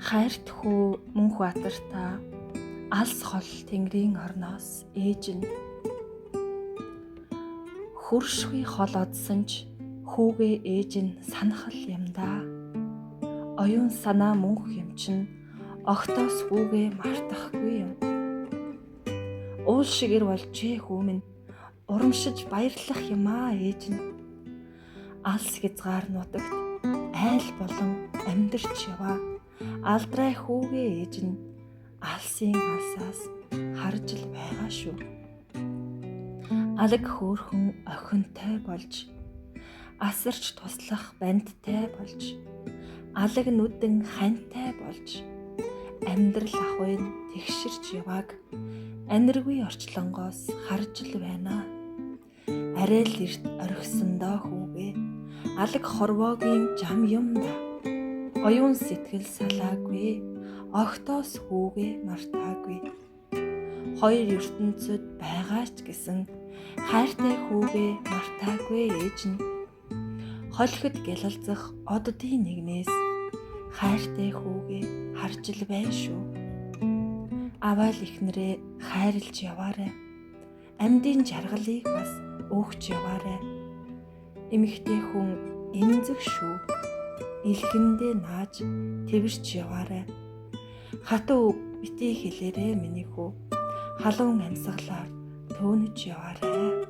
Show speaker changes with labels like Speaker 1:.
Speaker 1: Хайрт хүү Мөнхбаатартаа алс хол Тэнгэрийн орноос ээж нь хөршгүй хол одсон ч хүүгээ ээж нь санахал юм даа. Оюун санаа мөнх юм чин огтоос хүүгээ мартахгүй юм. Уул шигэр болжээ хүү минь урамшиж баярлах юм ээж нь. Алс хязгаар нутагт айл болон амьдарч яваа. Алдрай хүүгээ ээж нь алсын алсаас харж л байгаа шүү. Алаг хөөхөн охинтой болж, асарч туслах бандтай болж, алаг нүдэн хантай болж, амьдрал ахуйн тэгширч явааг аниргүй орчлонгоос харж л байна. Арай л эрт орхисондоо хүүгээ алаг хорвоогийн жам юм да. Оюун сэтгэл салаагүй, огтоос хүүгээ мартаагүй. Хоёр ертөнцөд байгаа ч гэсэн хайртай хүүгээ мартаагүй ээж нь. Холхид гялалзах оддын нэгнээс хайртай хүүгээ харж л байна шүү. Аваал ихнэрээ хайрлж яваарай. Амьдын жаргалыг бас өгч яваарай. Эмэгтэй хүн эмзэг шүү. Илгэндээ нааж тэрч яваарай. Хатуу үг битгий хэлээрэ миний хүү. Халуун амьсгалаар төөнөж яваарай.